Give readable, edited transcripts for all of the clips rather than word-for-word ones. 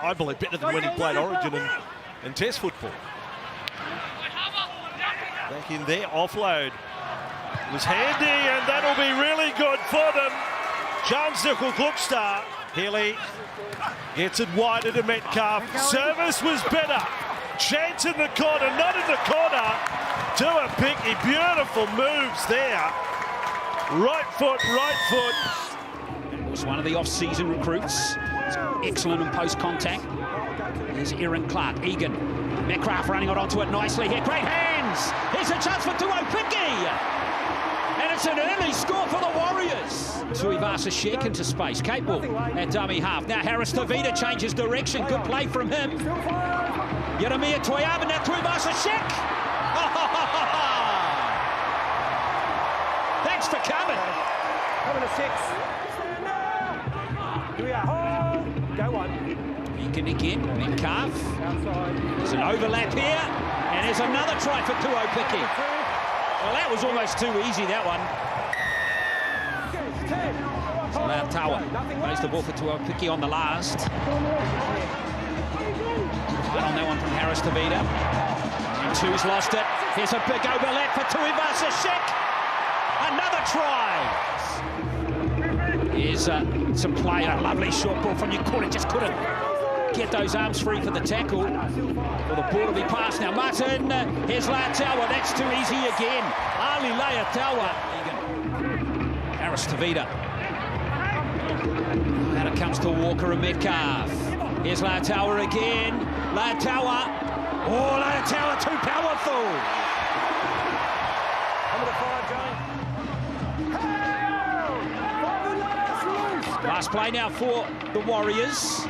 I believe, better than when he played Origin and Test football. Back in there, offload. It was handy, and that'll be really good for them. Chance Nickel Gluckstar. Healy gets it wider to Metcalf. Service was better. Chance in the corner, not in the corner. Tuapicky, beautiful moves there. Right foot, right foot. It was one of the off-season recruits. It's excellent in post-contact. There's Aaron Clark, Egan. Metcalf running it onto it nicely here. Great hands. Here's a chance for Tuapicky. And it's an early score for the Warriors. Tuivasa Sheck into space. Capewell at dummy half. Now Harris Tavita changes direction. Good play from him. Yeremia Toyama, now Tuivasa Sheck. Thanks for coming. Coming to 6. Here we are. Go on. Beacon again. Metcalf. There's an overlap here. And there's another try for Tuapicky. Well, that was almost too easy, that one. Tower plays the ball for Tuapicky on the last. Right on that one from Harris Tavita. And two's lost it. Here's a big overlap for Tuivasa Sheck. Another try. Here's some play, a lovely short ball from your corner. Just couldn't get those arms free for the tackle. For the ball to be passed now. Martin, here's Leatawa. That's too easy again. Ali Leatawa. Harris Tavita. And it comes to Walker and Metcalf. Here's Leatawa again. Leatawa. Oh, Leatawa too powerful. Last play now for the Warriors.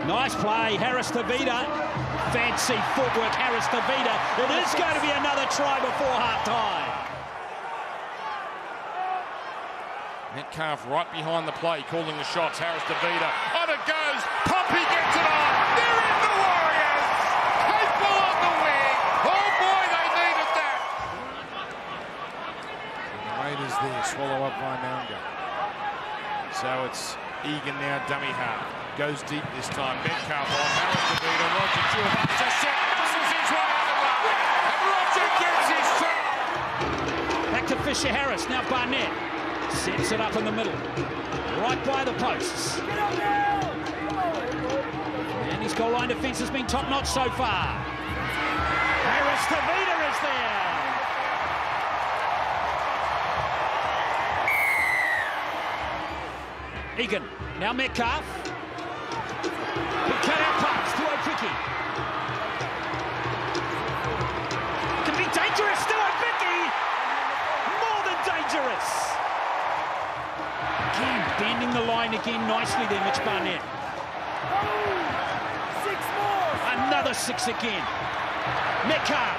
Nice play, Harris Tavita. Fancy footwork, Harris Tavita. It is going to be another try before half-time. Metcalf right behind the play, calling the shots. Harris Tavita. On it goes. Pompey gets it on. They're in the Warriors. Capewell on the wing. Oh boy, they needed that. The Raiders there, swallow up by Manga. So it's Egan now, dummy half. Goes deep this time. Metcalf on Harris Tavita. Roger Tuivasa Sheck muscles his way out of the and Roger gets his try. Back to Fisher Harris. Now Barnett sets it up in the middle, right by the posts. And his goal line defence has been top notch so far. Harris Tavita is there. Egan, now Metcalf. Big cut-out pass to Tuapicky. Can be dangerous, Tuapicky. More than dangerous. Again, bending the line again nicely there, Mitch Barnett. 6 more. Another 6 again. Metcalf.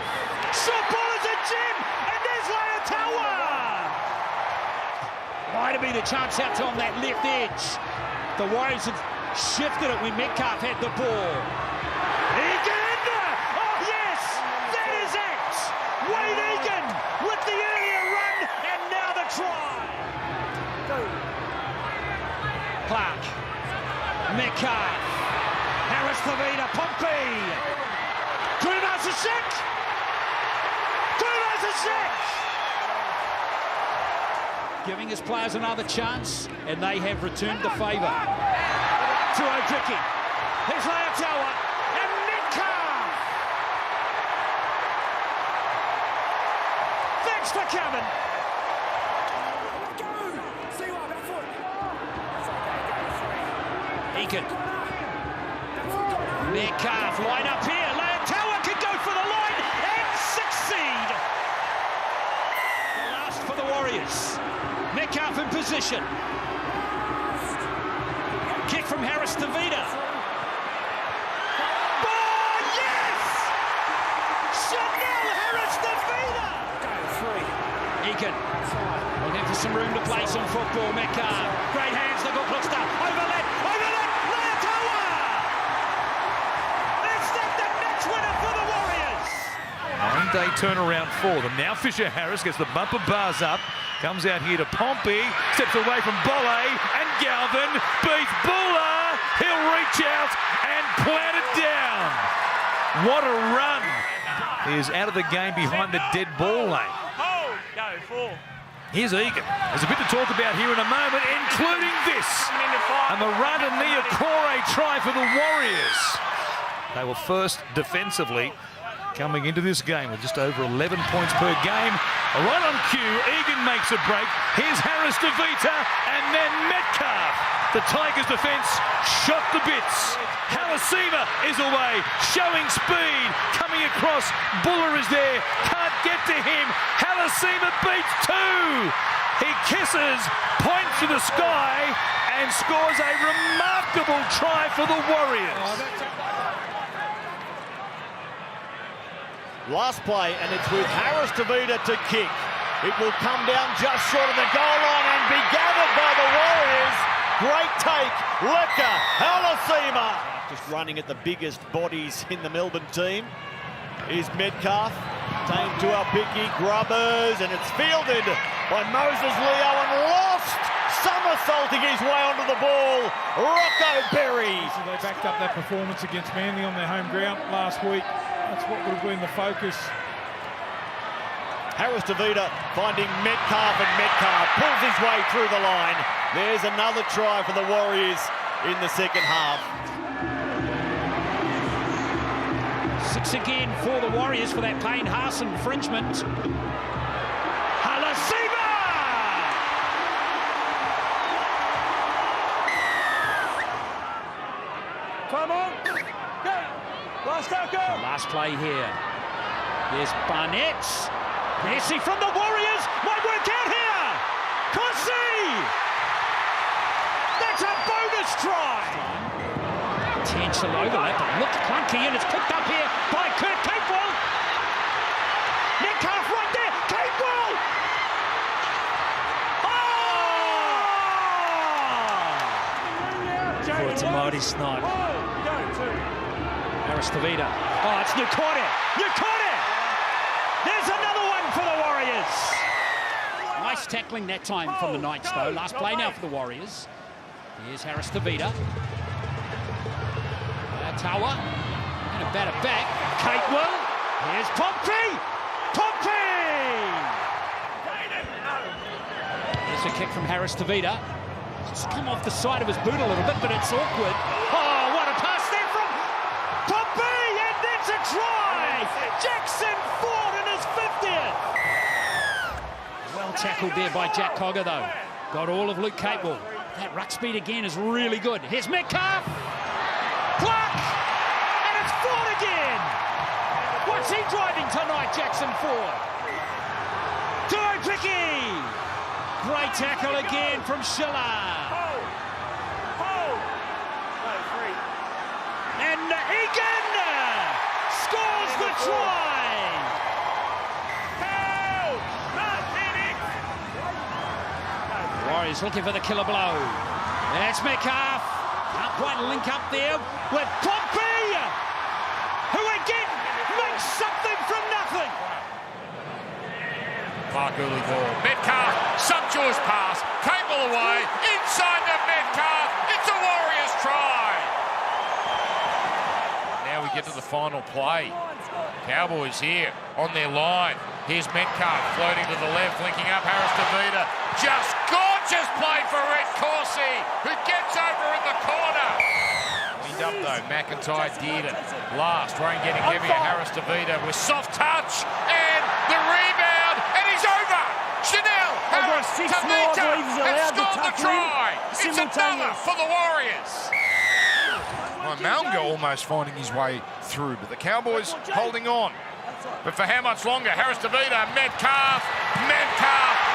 Short ball is a gem, and there's Leatawa. Might have been a chance out on that left edge. The Warriors have shifted it when Metcalf had the ball. Egan! Oh, yes! That is it! Wade Egan with the earlier run, and now the try. Clark. Metcalf. Harris Tavita. Pompey. Tuivasa Sheck. Tuivasa Sheck. Giving his players another chance, and they have returned the favour. Tuapicky. Here's Leatawa and Metcalf. Thanks for coming. Egan. Metcalf line up here. Leatawa can go for the line and succeed. The last for the Warriors. Metcalf in position. Kick from Harris Tavita. Oh, yes! Chanel Harris Tavita! Egan. Looking for some room to play some football. Metcalf. Great hands, the good Gluckstar. Overlap, Leatawa! Is that the match winner for the Warriors? 9-day turnaround for them. Now Fisher Harris gets the bumper bars up. Comes out here to Pompey, steps away from Bolle, and Galvin beats Buller. He'll reach reach out and plant it down. What a run. He is out of the game behind the dead ball lane. Here's Egan. There's a bit to talk about here in a moment, including this. And the Rada Niokore try for the Warriors. They were first defensively coming into this game with just over 11 points per game. Right on cue, Egan makes a break. Here's Harris to Vita, and then Metcalf. The Tigers' defence shot to bits. Halasima is away, showing speed, coming across. Buller is there, can't get to him. Halasima beats two. He kisses, points to the sky, and scores a remarkable try for the Warriors. Last play, and it's with Harris Tavita to kick. It will come down just short of the goal line and be gathered by the Warriors. Great take, Leka, Halasima. Just running at the biggest bodies in the Melbourne team is Metcalf. Tamed to our picky grubbers, and it's fielded by Moses Leo and lost. Somersaulting his way onto the ball, Rocco Berry. So they backed up that performance against Manly on their home ground last week. That's what would have been the focus. Harris Tavita finding Metcalf, and Metcalf pulls his way through the line. There's another try for the Warriors in the second half. 6 again for the Warriors for that Payne Haas infringement. Halasima! Come on, go! Last go! Last play here. There's Barnett. Messi from the Warriors. Might work out here. Corsi! That's a bonus try. Potential overlap. It looked clunky, and it's picked up here by Kurt Capewell. Metcalf right there. Capewell! Oh! Oh, it's a mighty snipe. Harris Tavita. Oh, it's Niokore. Niokore! There's another one for the Warriors. Nice tackling that time from the Knights, though. Last play now for the Warriors. Here's Harris Tavita. Tawa. Going to bat it back. Capewell. Here's Pompey. Pompey! Here's a kick from Harris Tavita. Just come off the side of his boot a little bit, but it's awkward. Oh, what a pass there from Pompey, and it's a try! Jackson Ford in his 50th! Well tackled there by Jack Cogger, though. Got all of Luke Capewell. That ruck speed again is really good. Here's Metcalf! Clark! And it's Ford again! What's he driving tonight, Jackson Ford? Tuoipiki! Great tackle again from Schiller. And Egan scores the try. Warriors looking for the killer blow. That's Metcalf. Can't quite link up there with Pompey, who again makes something from nothing. Clark early ball. Metcalf, sumptuous pass. Cable away. Inside the Metcalf. It's a Warriors try. Now we get to the final play. Cowboys here on their line. Here's Metcalf floating to the left, linking up Harris Tavita. Just gorgeous play for Red Corsi, who gets over in the corner. Cleaned up though, McIntyre did it. Last, rain getting heavier, Harris Tavita with soft touch, and the rebound, and he's over. Chanel, Harris Tavita has scored the try. It's another for the Warriors. Well, Malga almost finding his way through, but the Cowboys holding on. But for how much longer? Harris Tavita, Metcalf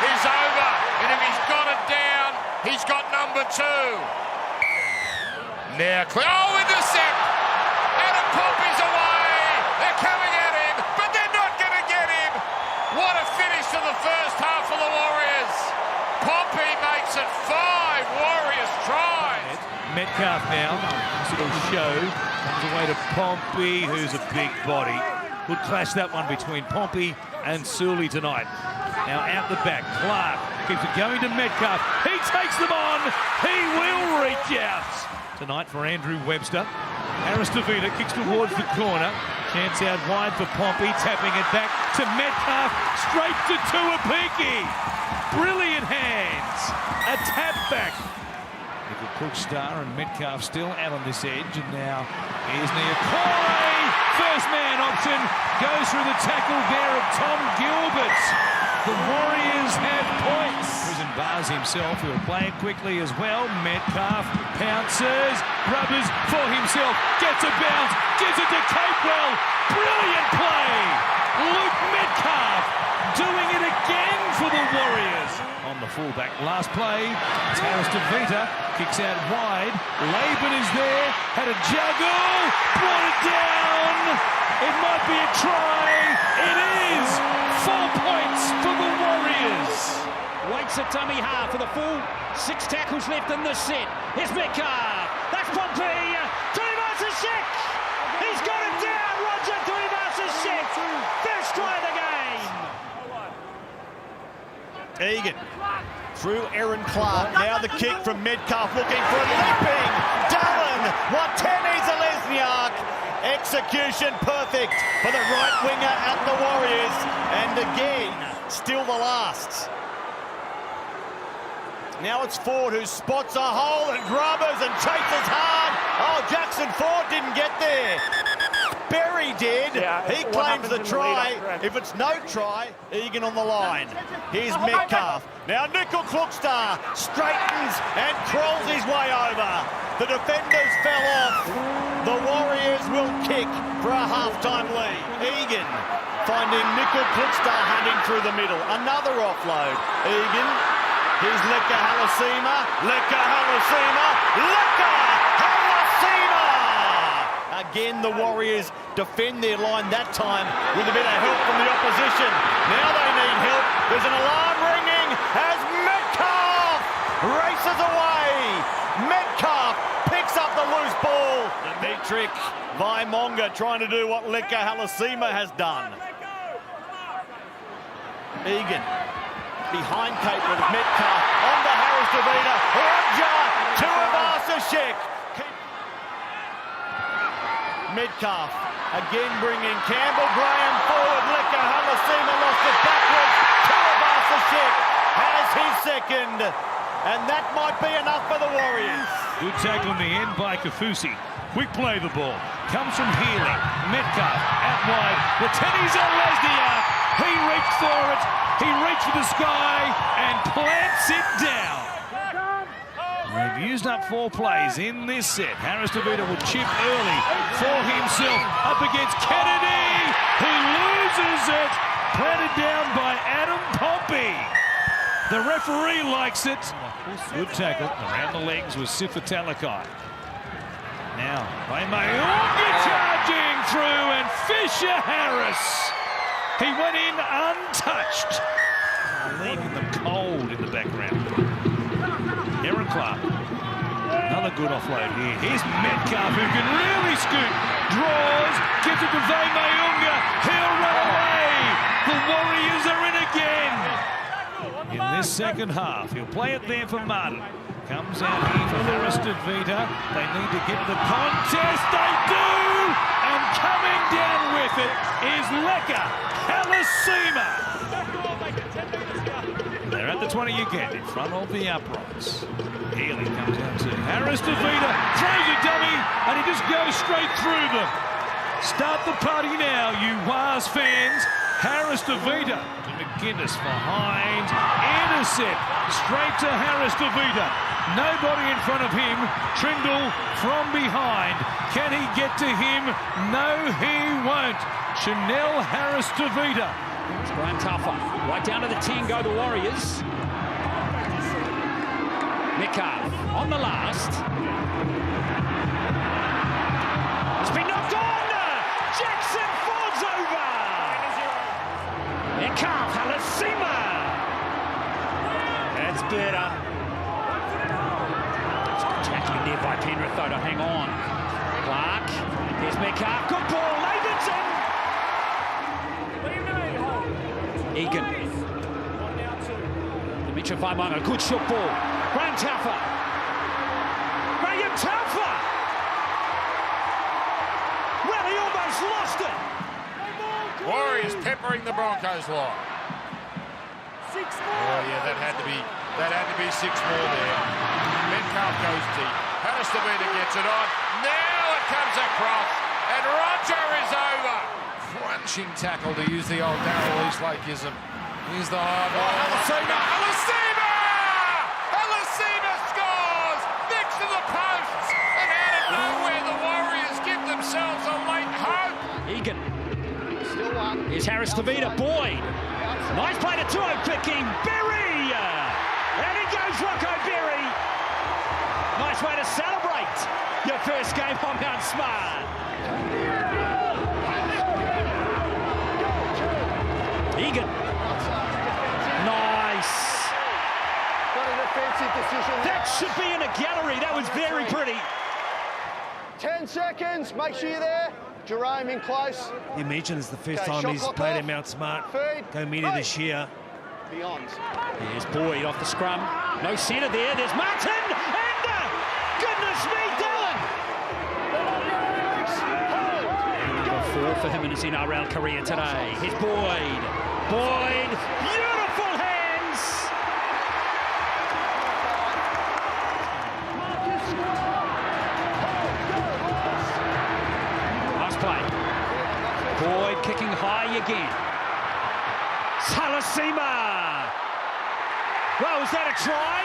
is over. And if he's got it down, he's got number 2. Now, intercept. Adam Pompey's away. They're coming at him, but they're not going to get him. What a finish to the first half for the Warriors. Pompey makes it 5 Warriors tries. Metcalf now, this little show, comes away to Pompey, who's a big body. Good clash that one between Pompey and Sully tonight. Now out the back, Clark keeps it going to Metcalf. He takes them on. He will reach out. tonight for Andrew Webster. Harris DeVita kicks towards the corner. Chance out wide for Pompey, tapping it back to Metcalf, straight to Tuapiki. Brilliant hands. A tap back. Nickel Cookstar and Metcalf still out on this edge, and now here's Niokore. First man option goes through the tackle there of Tom Gilbert. The Warriors have points. Prison Bars himself, who will play it quickly as well. Metcalf pounces, rubbers for himself, gets a bounce, gives it to Capewell. Brilliant play. Luke Metcalf doing it again for the Warriors. On the fullback, last play, it's Harris DeVita, kicks out wide. Laban is there, had a juggle, brought it down. It might be a try. It is. 4 points for the Warriors. Waits at dummy half for the full 6 tackles left in the set. Here's Metcalf. That's Pompey. Tuivasa-Sheck. He's got it down. Roger Tuivasa-Sheck. First try of the game. Egan through Aaron Clark. Now the kick from Metcalf, looking for a leaping Dallin. Wateni Zelezniak. Execution perfect for the right winger at the Warriors. And again, still the last. Now it's Ford who spots a hole and grubbers and chases hard. Oh, Jackson Ford didn't get there. Berry did. He claims the try. If it's no try, Egan on the line. Here's Metcalf. Now Nickel Cookstar straightens and crawls his way over. The defenders fell off. The Warriors will kick for a halftime lead. Egan finding Nickel Cookstar hunting through the middle. Another offload. Egan. Here's Leka Halasima. Leka Halasima. Leka Halasima! Again, the Warriors defend their line that time with a bit of help from the opposition. Now they need help. There's an alarm ringing as Metcalf races away. Metcalf picks up the loose ball. Dimitri Vaimonga trying to do what Leka Halasima has done. Egan behind Capewell with Metcalf on the Harris DeVita. Roger Tuivasa-Sheck. Metcalf again bringing Campbell Graham forward. Leka Halasima lost it backwards. Tuivasa-Sheck has his second, and that might be enough for the Warriors. Good tackle in the end by Kafusi. Quick play the ball. Comes from Healy. Metcalf out wide. Wateni Zelezniak. He reached for it. He reached for the sky and plants it down. They've used up 4 plays in this set. Harris DeVita will chip early for himself up against Kennedy, who loses it. Planted down by Adam Pompey. The referee likes it. Good tackle around the legs was Sifa Talakai. Now, Mayunga charging through, and Fisher Harris. He went in untouched, leaving them cold in the background. Aaron Clark, another good offload here. Here's Metcalf, who can really scoot. Draws, gives it to Mayunga. He'll run away. The Warriors are in again. In this second half, he'll play it there for Martin. Comes out here for Harris DeVita. They need to get the contest. They do! And coming down with it is Leka Halasima. They're at the 20 again, in front of the uprights. Healy comes out to Harris DeVita, throws a dummy, and he just goes straight through them. Start the party now, you Waz fans. Harris DeVita to McGuinness behind. Intercept straight to Harris DeVita. Nobody in front of him. Trindle from behind. Can he get to him? No, he won't. Chanel Harris DeVita. It's Graham Tougher. Right down to the 10 go the Warriors. Metcalf on the last. It's been knocked on. Jackson Ford's over. Metcalf, Halasima. That's better. It's good tackling there by Penrith though to hang on. Clark. Here's Metcalf. Good ball. Davidson. Egan. Dimitri Vaimonga. Good shot ball. Graham Taffer. Graham Taffer. Broncos lost it. Warriors peppering the Broncos line. Oh yeah, that had to be 6 more there. Metcalf goes deep. Harris-Tavita gets it on. Now it comes across, and Roger is over. Crunching tackle, to use the old Darryl Eastlakeism. Here's the high ball. Halasima! Halasima scores next to the posts, and out of nowhere the Warriors give themselves a late hope. Egan. Here's Harris-Tavita. Boyd. Nice play to Tuo picking. Berry! And it goes Rocco Berry. Nice way to celebrate your first game on Mount Smart. Egan. Nice. That should be in a gallery. That was very pretty. 10 seconds. Make sure you're there. Jerome in close. You mentioned it's the first Okay, time shot he's clock played off. at Mount Smart. Feed. Go media this year. Beyond. Here's Boyd off the scrum. No centre there. There's Martin. And goodness me, Dylan. Number 4 for him in his NRL career today. Here's Boyd. Boyd. Beautiful hands. Last play. Boyd kicking high again. Halasima. Well, was that a try?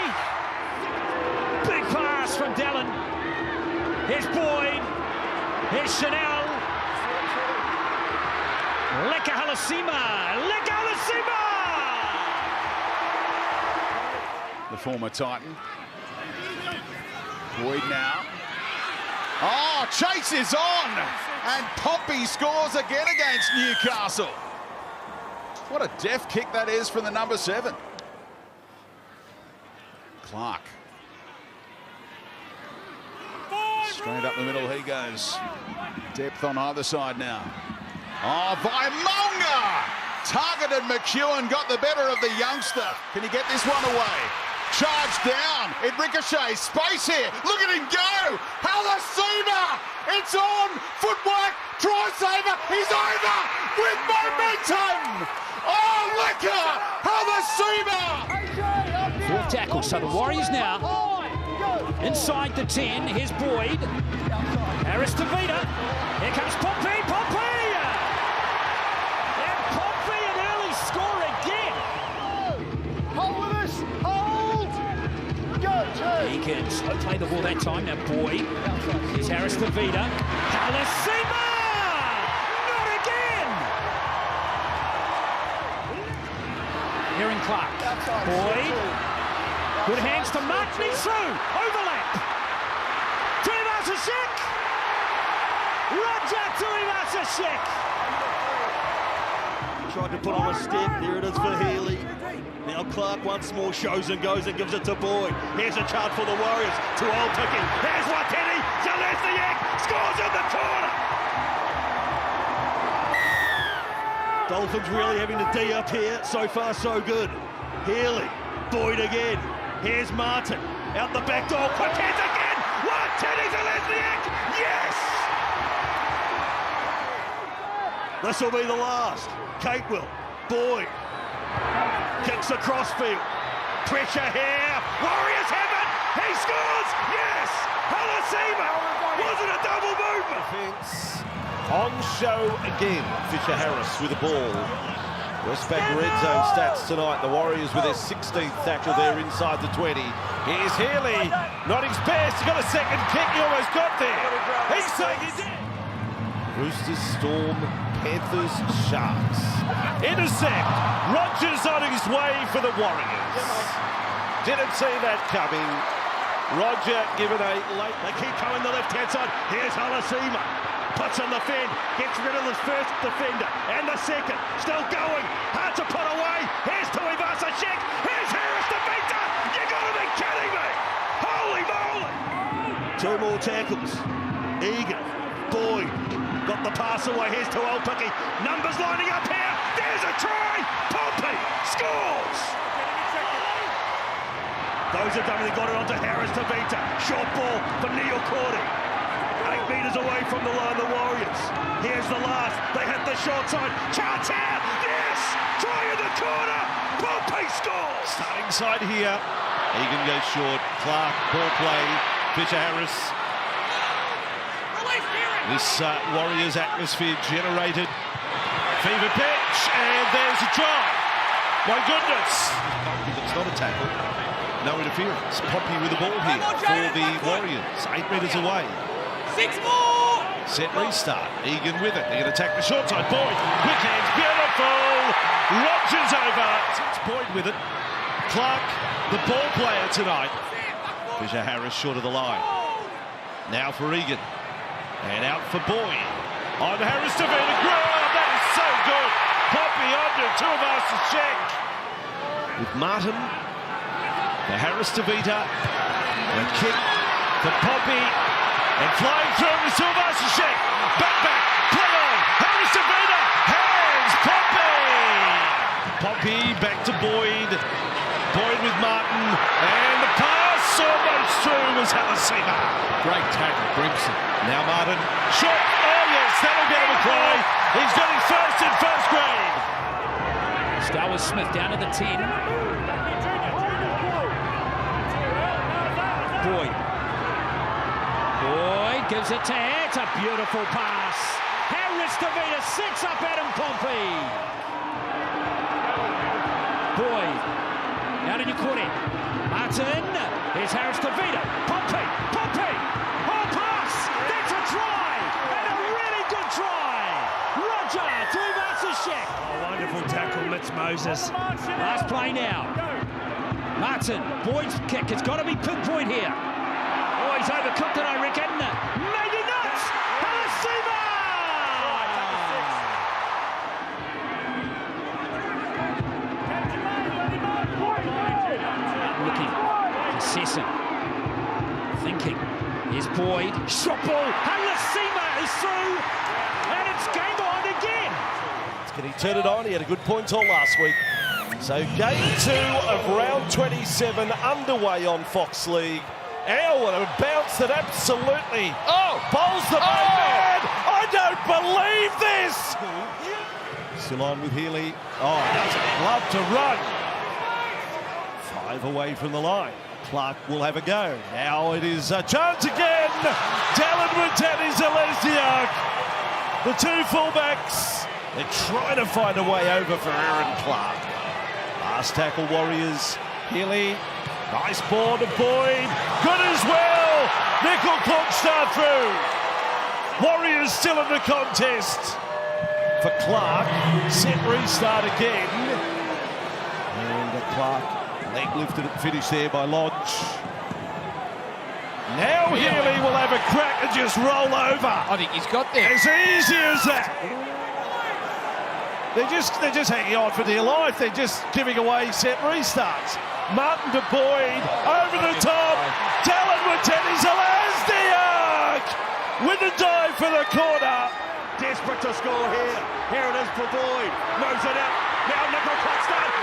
Big pass from Dallin. Here's Boyd. Here's Chanel. Leka Halasima. Leka Halasima. The former Titan. Boyd now. Oh, chase is on! And Pompey scores again against Newcastle. What a deft kick that is from the number 7. Clark. Straight up the middle he goes. Depth on either side now. Oh, Vaimonga! Targeted McEwen, got the better of the youngster. Can he get this one away? Charge down. It ricochets. Space here. Look at him go. Halasima. It's on. Footwork. Try saver. He's over with momentum. Oh, Leka Halasima. 4th tackle. So the Warriors now inside the 10. Here's Boyd. Harris-Tavita. Here comes Pompey. Pompey. And Pompey an early score again. Hold with us. Hold. Go, two. Eakins played the ball that time. Now Boyd. Here's Harris-Tavita. Halasima! Not again! Here in Clark. Boyd. Good hands to Martin. He's through. Overlap. Tuivasa-Sheck. Roger Tuivasa-Sheck. Tried to put on a step. There it is for Healy. Now Clark once more shows and goes and gives it to Boyd. Here's a chance for the Warriors. To old picking. Here's Wateni. Zalesniak scores in the corner. Dolphins really having to D up here. So far, so good. Healy. Boyd again. Here's Martin. Out the back door. Quick hands again. Wateni Zalesniak. Yes! This will be the last. Catewell. Boyd. Kicks across field. Pressure here. Warriors have it. He scores. Yes. Halasima. Was it a double movement? Defense on show again. Fisher Harris with the ball. Westpac red zone stats tonight. The Warriors with their 16th tackle there inside the 20. Here's Healy. Not his best. He got a second kick. He almost got there. He's saying he did. Roosters, Storm, Panthers, Sharks. Intercept. Rogers on his way for the Warriors. Didn't see that coming. Roger given a late. They keep coming the left-hand side. Here's Halasima. Puts on the fend. Gets rid of his first defender. And the second. Still going. Hard to put away. Here's Tuivasa-Sheck. Here's Harris-Tavita. You gotta be kidding me. Holy moly. 2 more tackles. Egan. Boyd. Got the pass away. Here's Tuolpiki. Numbers lining up here. There's a try. Pompey scores. Those have done it. Got it onto Harris-Tavita. Short ball for Neil Cordy. 8 metres away away from the line, the Warriors. Here's the last. They hit the short side. Chance here. Yes! Try in the corner. Pompey scores. Starting side here. Egan goes short. Clark, ball play. Fisher-Harris. This Warriors atmosphere generated. Fever pitch, and there's a try. My goodness. It's not a tackle. No interference. Pompey with the ball here for the Warriors. 8 metres away. 6 more! Set restart. Egan with it. They're going to attack the short side. Boyd, quick hands, beautiful. Rogers over. It's Boyd with it. Clark, the ball player tonight. Fisher-Harris short of the line. Now for Egan. And out for Boyd. On Harris to Vita. That is so good. Pompey under. Tuivasa-Sheck. With Martin. For Harris to Vita. And kick for Pompey. And flying through is Tuivasa-Sheck. Back. Play on. Harris to Vita. Hands. Pompey back to Boyd. Boyd with Martin. And the pass almost through was Halasima. Great tackle, Brimson. Now Martin. Shot. Oh yes, that'll get him a try. He's got his first in first grade. Stowers-Smith down to the 10. Boyd gives it to Hare. It's a beautiful pass. Harris to Vita, 6 up Adam Pompey. Boyd out in your corner. Martin. Here's Harris to Vita. Pompey. Oh, pass. That's a try. And a really good try. Roger Tuivasa-Sheck. Oh, wonderful tackle, Mitch Moses. Last play now. Martin. Boyd's kick. It's got to be pinpoint here. Oh, he's overcooked it, I reckon. Maybe not. Halasima! Looking, assessing, thinking. Here's Boyd. Shot ball. Halasima is through, and it's game on again. Can he turn it on? He had a good point all last week. So game 2 of round 27 underway on Fox League. Oh, what a bounce that absolutely bowls the man. I don't believe this. Still on with Healy. Oh, doesn't love to run. 5 away from the line. Clark will have a go. Now it is a chance again. Dallin Watani Zalesniak. The 2 fullbacks. They're trying to find a way over for Aaron Clark. Last tackle Warriors. Healy. Nice ball to Boyd. Good as well. Nickel Klokstad through. Warriors still in the contest. For Clark. Set restart again. And Clark. Leg lifted and finished there by Lodge. Now Healy will have a crack and just roll over. I think he's got there. As easy as that. They're just hanging on for dear life. They're just giving away set restarts. Martin to Boyd, over the top. Dallin Watani Zalesniak with the dive for the corner. Desperate to score here. Here it is for Boyd. Moves it out. Now Nickel Klokstad.